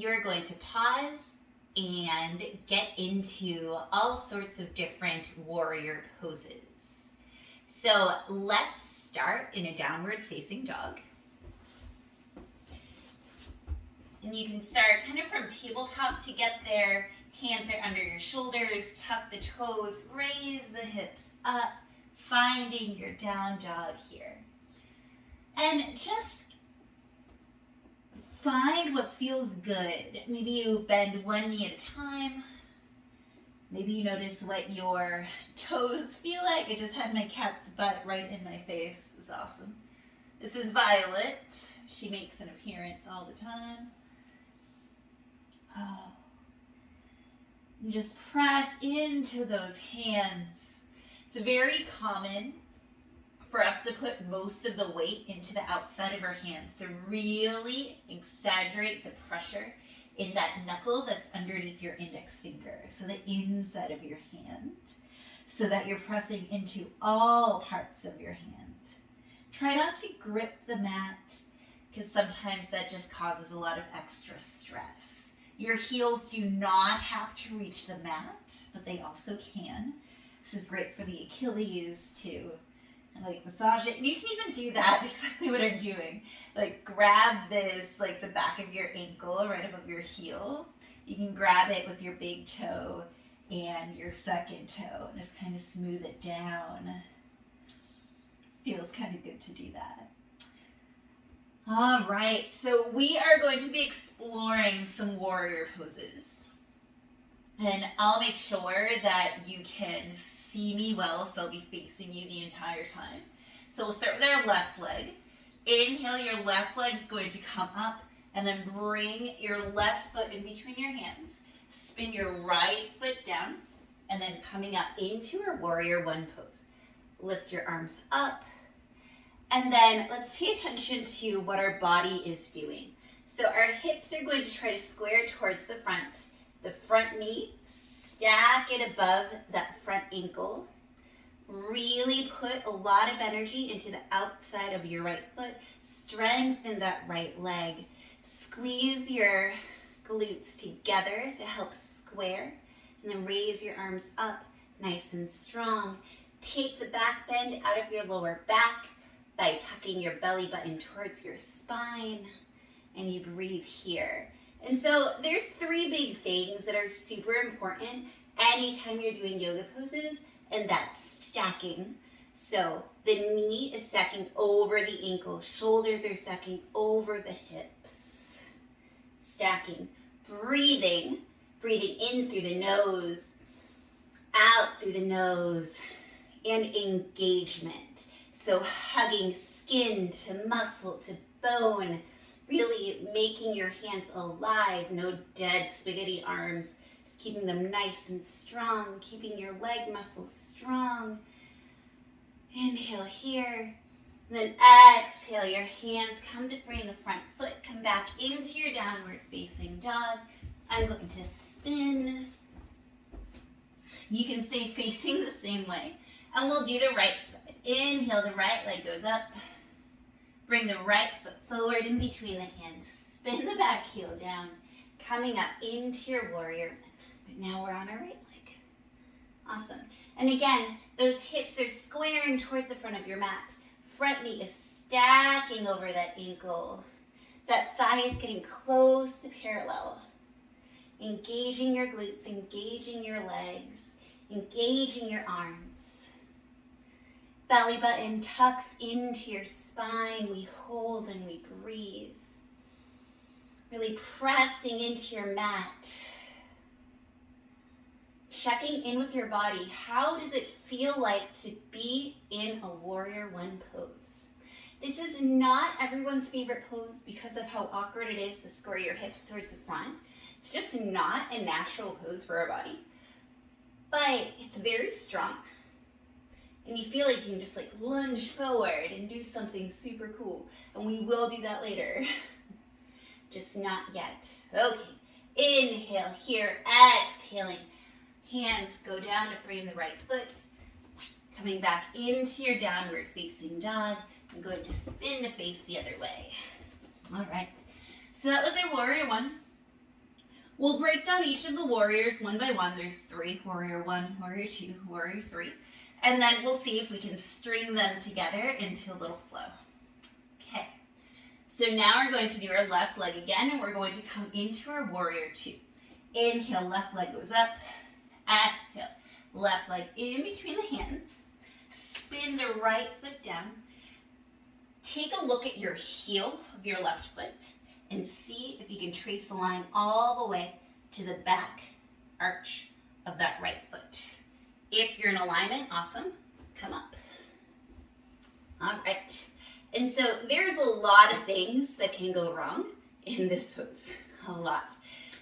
you're going to pause and get into all sorts of different warrior poses. So let's start in a downward facing dog. And you can start kind of from tabletop to get there. Hands are under your shoulders, tuck the toes, raise the hips up, finding your down dog here. And just find what feels good. Maybe you bend one knee at a time. Maybe you notice what your toes feel like. I just had my cat's butt right in my face. It's awesome. This is Violet. She makes an appearance all the time. Oh. And just press into those hands. It's very common for us to put most of the weight into the outside of our hands. So really exaggerate the pressure in that knuckle that's underneath your index finger. So the inside of your hand. So that you're pressing into all parts of your hand. Try not to grip the mat because sometimes that just causes a lot of extra stress. Your heels do not have to reach the mat, but they also can. This is great for the Achilles too. And like massage it. And you can even do that, exactly what I'm doing. Like grab this, like the back of your ankle right above your heel. You can grab it with your big toe and your second toe and just kind of smooth it down. Feels kind of good to do that. All right, so we are going to be exploring some warrior poses. And I'll make sure that you can see me well, so I'll be facing you the entire time. So we'll start with our left leg. Inhale, your left leg's going to come up, and then bring your left foot in between your hands. Spin your right foot down, and then coming up into our warrior one pose. Lift your arms up. And then let's pay attention to what our body is doing. So our hips are going to try to square towards the front. The front knee, stack it above that front ankle. Really put a lot of energy into the outside of your right foot. Strengthen that right leg. Squeeze your glutes together to help square. And then raise your arms up nice and strong. Take the back bend out of your lower back by tucking your belly button towards your spine, and you breathe here. And so there's three big things that are super important anytime you're doing yoga poses, and that's stacking. So the knee is stacking over the ankle, shoulders are stacking over the hips. Stacking, breathing in through the nose, out through the nose, and engagement. So hugging skin to muscle to bone, really making your hands alive, no dead spaghetti arms, just keeping them nice and strong, keeping your leg muscles strong. Inhale here, and then exhale, your hands come to frame the front foot, come back into your downward facing dog. I'm going to spin. You can stay facing the same way, and we'll do the right side. Inhale, the right leg goes up. Bring the right foot forward in between the hands. Spin the back heel down, coming up into your warrior. But now we're on our right leg. Awesome. And again, those hips are squaring towards the front of your mat. Front knee is stacking over that ankle. That thigh is getting close to parallel. Engaging your glutes, engaging your legs, engaging your arms. Belly button tucks into your spine. We hold and we breathe. Really pressing into your mat. Checking in with your body. How does it feel like to be in a warrior one pose? This is not everyone's favorite pose because of how awkward it is to square your hips towards the front. It's just not a natural pose for our body. But it's very strong. And you feel like you can just like lunge forward and do something super cool. And we will do that later. Just not yet. Okay. Inhale here. Exhaling. Hands go down to frame the right foot. Coming back into your downward facing dog. I'm going to spin the face the other way. All right. So that was our warrior one. We'll break down each of the warriors one by one. There's 3, warrior 1, warrior 2, warrior 3. And then we'll see if we can string them together into a little flow. Okay. So now we're going to do our left leg again, and we're going to come into our warrior 2. Inhale, left leg goes up. Exhale, left leg in between the hands. Spin the right foot down. Take a look at your heel of your left foot and see if you can trace a line all the way to the back arch of that right foot. If you're in alignment, awesome, come up. All right. And so there's a lot of things that can go wrong in this pose, a lot.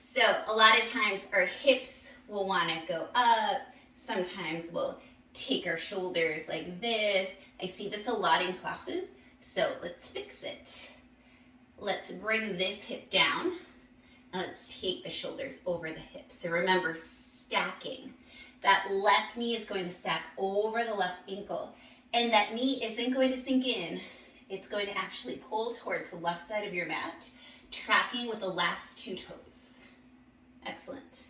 So a lot of times our hips will want to go up. Sometimes we'll take our shoulders like this. I see this a lot in classes, so let's fix it. Let's bring this hip down, and let's take the shoulders over the hips. So remember, stacking. That left knee is going to stack over the left ankle, and that knee isn't going to sink in. It's going to actually pull towards the left side of your mat, tracking with the last 2 toes. Excellent.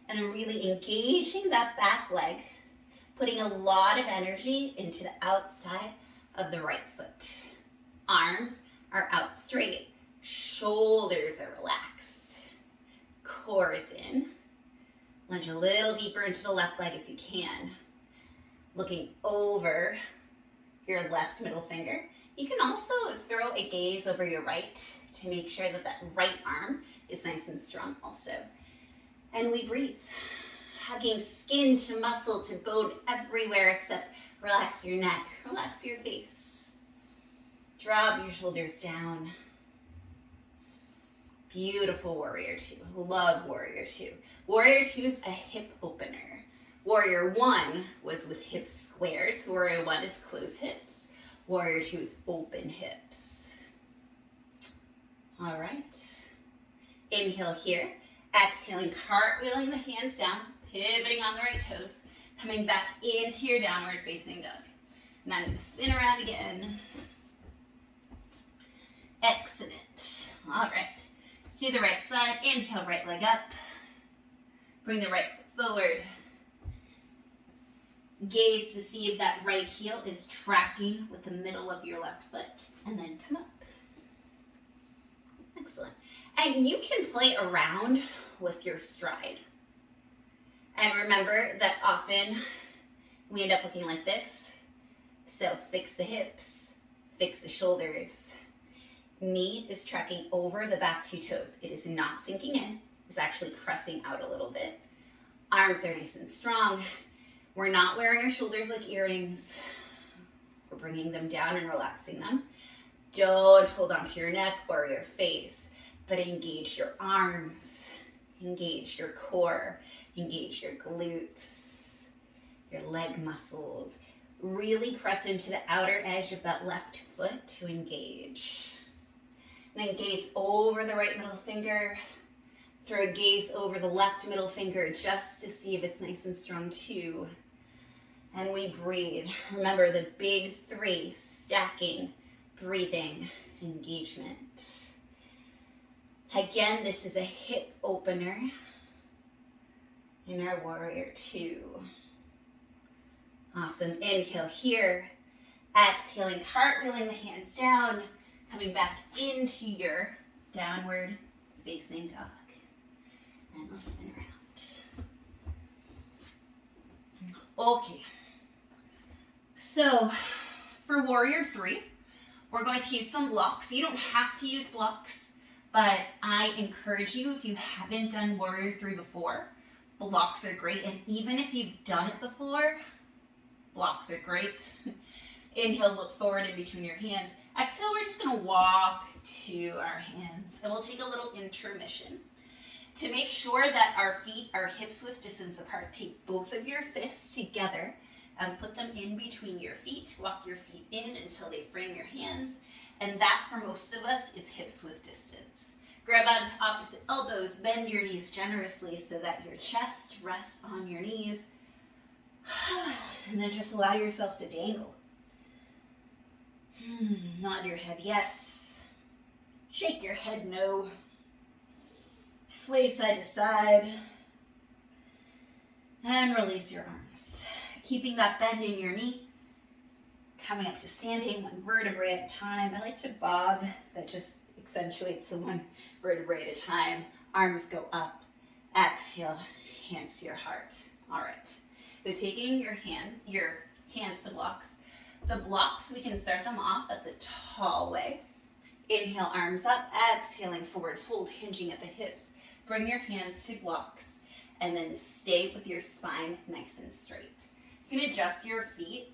And then really engaging that back leg, putting a lot of energy into the outside of the right foot. Arms are out straight. Shoulders are relaxed. Core is in. Lunge a little deeper into the left leg if you can. Looking over your left middle finger. You can also throw a gaze over your right to make sure that that right arm is nice and strong also. And we breathe, hugging skin to muscle to bone everywhere except relax your neck, relax your face. Drop your shoulders down. Beautiful warrior 2. Love warrior 2. Warrior 2 is a hip opener. Warrior 1 was with hips squared, so warrior 1 is closed hips. Warrior 2 is open hips. All right. Inhale here. Exhaling, cartwheeling the hands down, pivoting on the right toes, coming back into your downward facing dog. Now I'm going to spin around again. Excellent. All right. Let's do the right side. Inhale, right leg up. Bring the right foot forward. Gaze to see if that right heel is tracking with the middle of your left foot, and then come up. Excellent. And you can play around with your stride. And remember that often we end up looking like this. So fix the hips, fix the shoulders. Knee is tracking over the back 2 toes. It is not sinking in. It's actually pressing out a little bit. Arms are nice and strong. We're not wearing our shoulders like earrings. We're bringing them down and relaxing them. Don't hold onto your neck or your face, but engage your arms, engage your core, engage your glutes, your leg muscles. Really press into the outer edge of that left foot to engage. And then gaze over the right middle finger. Throw a gaze over the left middle finger just to see if it's nice and strong too. And we breathe. Remember the big 3, stacking, breathing, engagement. Again, this is a hip opener in our warrior 2. Awesome. Inhale here. Exhaling, cartwheeling the hands down, coming back into your downward facing dog. And we'll spin around. Okay. So for warrior 3, we're going to use some blocks. You don't have to use blocks, but I encourage you, if you haven't done warrior 3 before, blocks are great. And even if you've done it before, blocks are great. Inhale, look forward in between your hands. Exhale, we're just going to walk to our hands. And we'll take a little intermission. To make sure that our feet are hips width distance apart, take both of your fists together and put them in between your feet. Walk your feet in until they frame your hands. And that, for most of us, is hips width distance. Grab onto opposite elbows, bend your knees generously so that your chest rests on your knees. And then just allow yourself to dangle. Nod your head yes. Shake your head no. Sway side to side. And release your arms. Keeping that bend in your knee. Coming up to standing, one vertebrae at a time. I like to bob. That just accentuates the one vertebrae at a time. Arms go up. Exhale, hands to your heart. All right. So taking your hands to blocks. The blocks, we can start them off at the tall way. Inhale, arms up. Exhaling, forward fold, hinging at the hips. Bring your hands to blocks. And then stay with your spine nice and straight. You can adjust your feet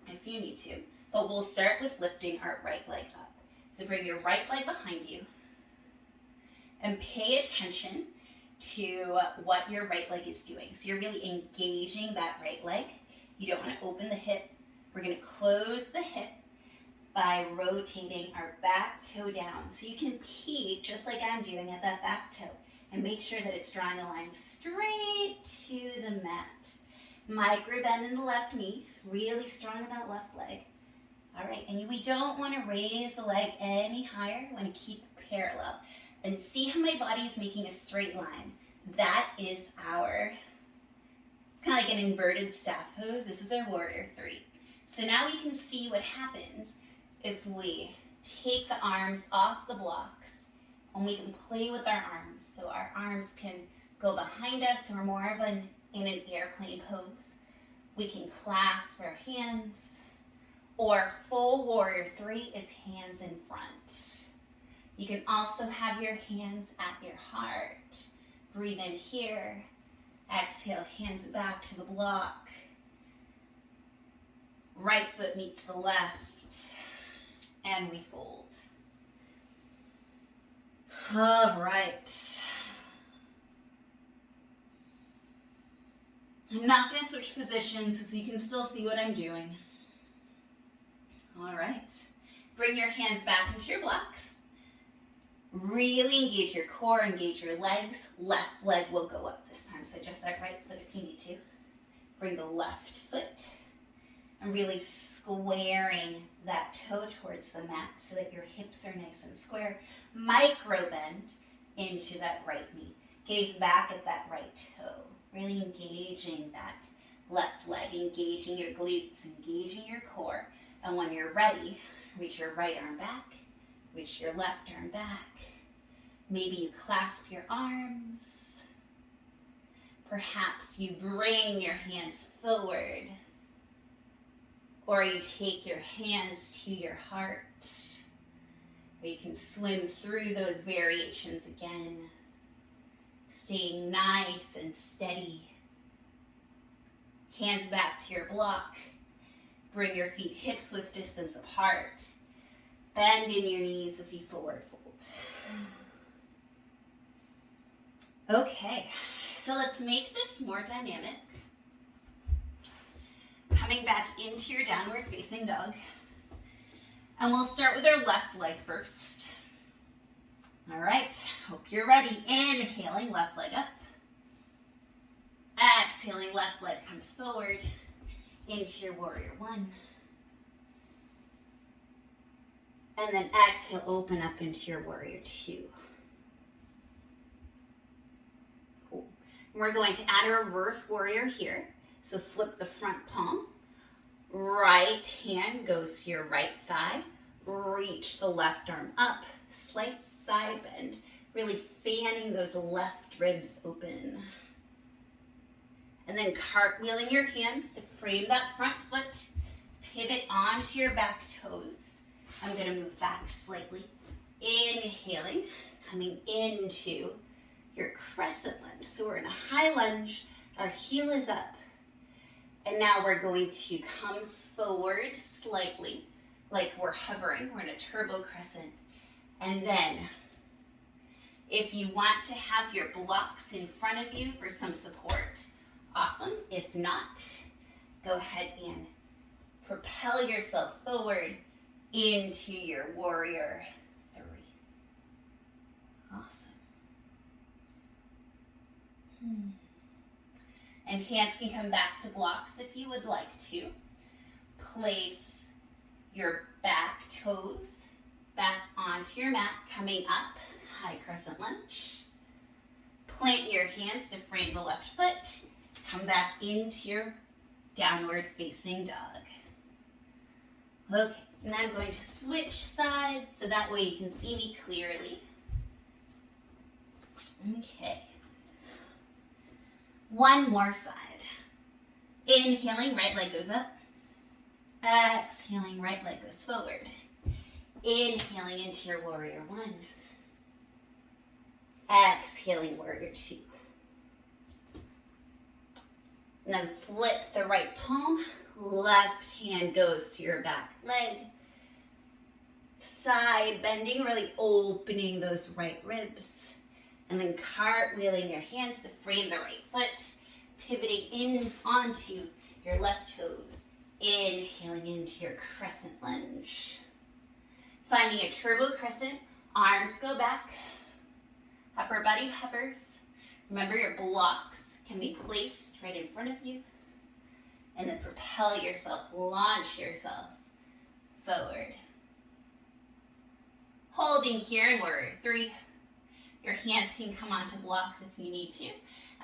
if you need to, but we'll start with lifting our right leg up. So bring your right leg behind you and pay attention to what your right leg is doing. So you're really engaging that right leg. You don't want to open the hip. We're going to close the hip by rotating our back toe down. So you can peek just like I'm doing at that back toe. And make sure that it's drawing a line straight to the mat. Micro bend in the left knee, really strong in that left leg. All right, and we don't want to raise the leg any higher. We want to keep parallel. And see how my body is making a straight line. That is it's kind of like an inverted staff pose. This is our warrior three. So now we can see what happens if we take the arms off the blocks. And we can play with our arms. So our arms can go behind us or more of in an airplane pose. We can clasp our hands. Or full warrior three is hands in front. You can also have your hands at your heart. Breathe in here. Exhale, hands back to the block. Right foot meets the left. And we fold. All right. I'm not going to switch positions so you can still see what I'm doing. All right. Bring your hands back into your blocks. Really engage your core, engage your legs. Left leg will go up this time, so just that right foot if you need to. Bring the left foot and really squaring that toe towards the mat so that your hips are nice and square. Micro bend into that right knee. Gaze back at that right toe. Really engaging that left leg, engaging your glutes, engaging your core. And when you're ready, reach your right arm back, reach your left arm back. Maybe you clasp your arms. Perhaps you bring your hands forward. Or you take your hands to your heart. Or you can swim through those variations again. Staying nice and steady. Hands back to your block. Bring your feet hips width distance apart. Bend in your knees as you forward fold. Okay, so let's make this more dynamic. Coming back into your downward facing dog. And we'll start with our left leg first. All right, hope you're ready. Inhaling, left leg up. Exhaling, left leg comes forward into your warrior one. And then exhale, open up into your warrior two. Cool. We're going to add a reverse warrior here. So flip the front palm. Right hand goes to your right thigh. Reach the left arm up. Slight side bend. Really fanning those left ribs open. And then cartwheeling your hands to frame that front foot. Pivot onto your back toes. I'm going to move back slightly. Inhaling, coming into your crescent lunge. So we're in a high lunge. Our heel is up. And now we're going to come forward slightly, like we're hovering. We're in a turbo crescent. And then, if you want to have your blocks in front of you for some support, awesome. If not, go ahead and propel yourself forward into your warrior three. Awesome. And hands can come back to blocks if you would like to. Place your back toes back onto your mat, coming up, high crescent lunge. plant your hands to frame the left foot. Come back into your downward facing dog. Okay, now I'm going to switch sides so that way you can see me clearly. Okay. One more side. Inhaling, right leg goes up. Exhaling, right leg goes forward. Inhaling into your warrior one. Exhaling, warrior two. And then flip the right palm. Left hand goes to your back leg. Side bending, really opening those right ribs. And then cartwheeling your hands to frame the right foot. Pivoting in onto your left toes. Inhaling into your crescent lunge. Finding a turbo crescent, arms go back. Upper body hovers. Remember your blocks can be placed right in front of you. And then propel yourself, launch yourself forward. Holding here in warrior three. Your hands can come onto blocks if you need to.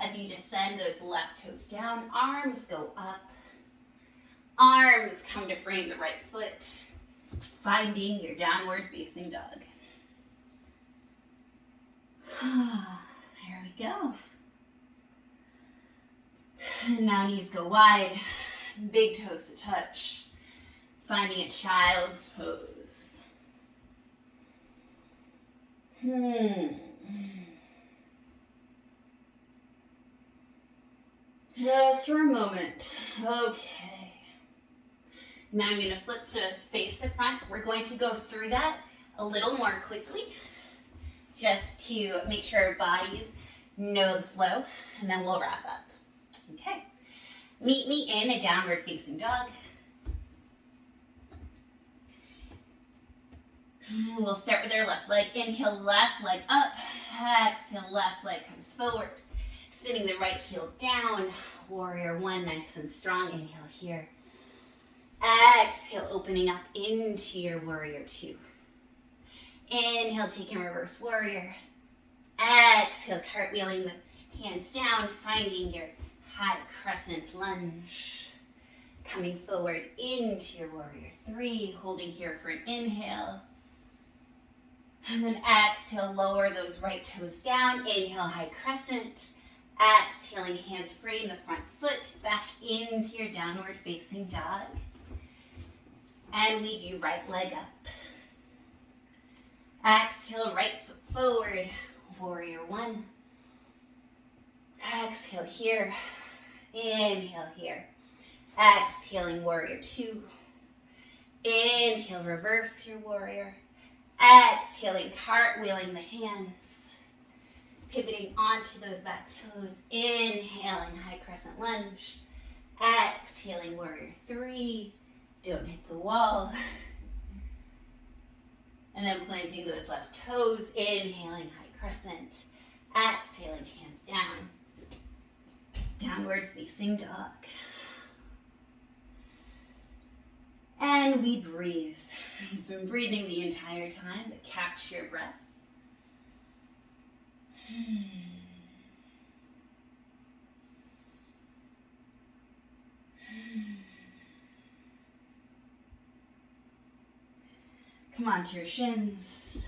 As you descend those left toes down, arms go up. Arms come to frame the right foot. Finding your downward facing dog. There we go. And now knees go wide, big toes to touch, finding a child's pose. Just for a moment. Okay. Now I'm going to flip to face the front. We're going to go through that a little more quickly, just to make sure our bodies know the flow, and then we'll wrap up. Okay, meet me in a downward facing dog. We'll start with our left leg. Inhale, left leg up. Exhale, left leg comes forward. Spinning the right heel down. Warrior one, nice and strong. Inhale here. Exhale, opening up into your warrior two. Inhale, taking reverse warrior. Exhale, cartwheeling the hands down, finding your high crescent lunge. Coming forward into your warrior three, holding here for an inhale. And then exhale, lower those right toes down. Inhale, high crescent. Exhaling, hands frame the front foot back into your downward facing dog. And we do right leg up. Exhale, right foot forward, warrior one. Exhale here. Inhale here. Exhaling, warrior two. Inhale, reverse your warrior. Exhaling, cartwheeling the hands. Pivoting onto those back toes. Inhaling, high crescent lunge. Exhaling, warrior three. Don't hit the wall. And then planting those left toes. Inhaling, high crescent. Exhaling, hands down. Downward facing dog. And we breathe. You've been breathing the entire time, but catch your breath. Come onto your shins.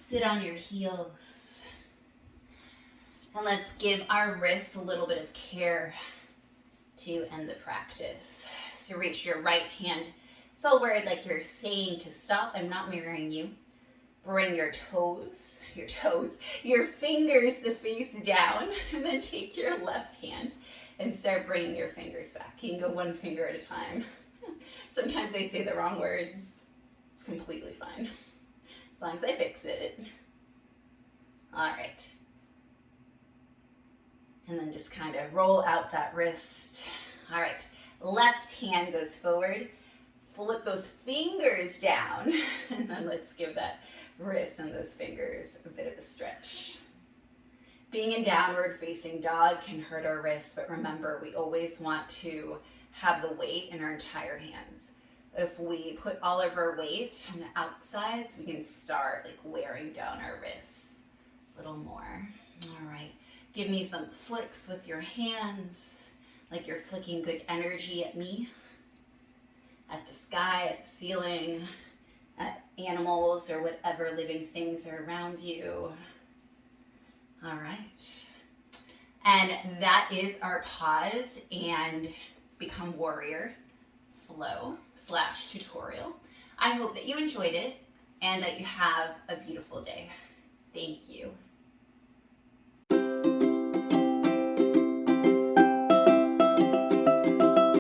Sit on your heels. And let's give our wrists a little bit of care to end the practice. So reach your right hand forward like you're saying to stop. I'm not mirroring you. Bring your fingers to face down, and then take your left hand and start bringing your fingers back. You can go one finger at a time. Sometimes I say the wrong words. It's completely fine, as long as I fix it. All right. And then just kind of roll out that wrist. All right, left hand goes forward. Flip those fingers down, and then let's give that wrist and those fingers a bit of a stretch. Being in downward facing dog can hurt our wrists, but remember, we always want to have the weight in our entire hands. If we put all of our weight on the outsides, we can start like wearing down our wrists a little more. All right. Give me some flicks with your hands, like you're flicking good energy at me, at the sky, at the ceiling, at animals or whatever living things are around you. All right. And that is our pause and become warrior flow / tutorial. I hope that you enjoyed it and that you have a beautiful day. Thank you.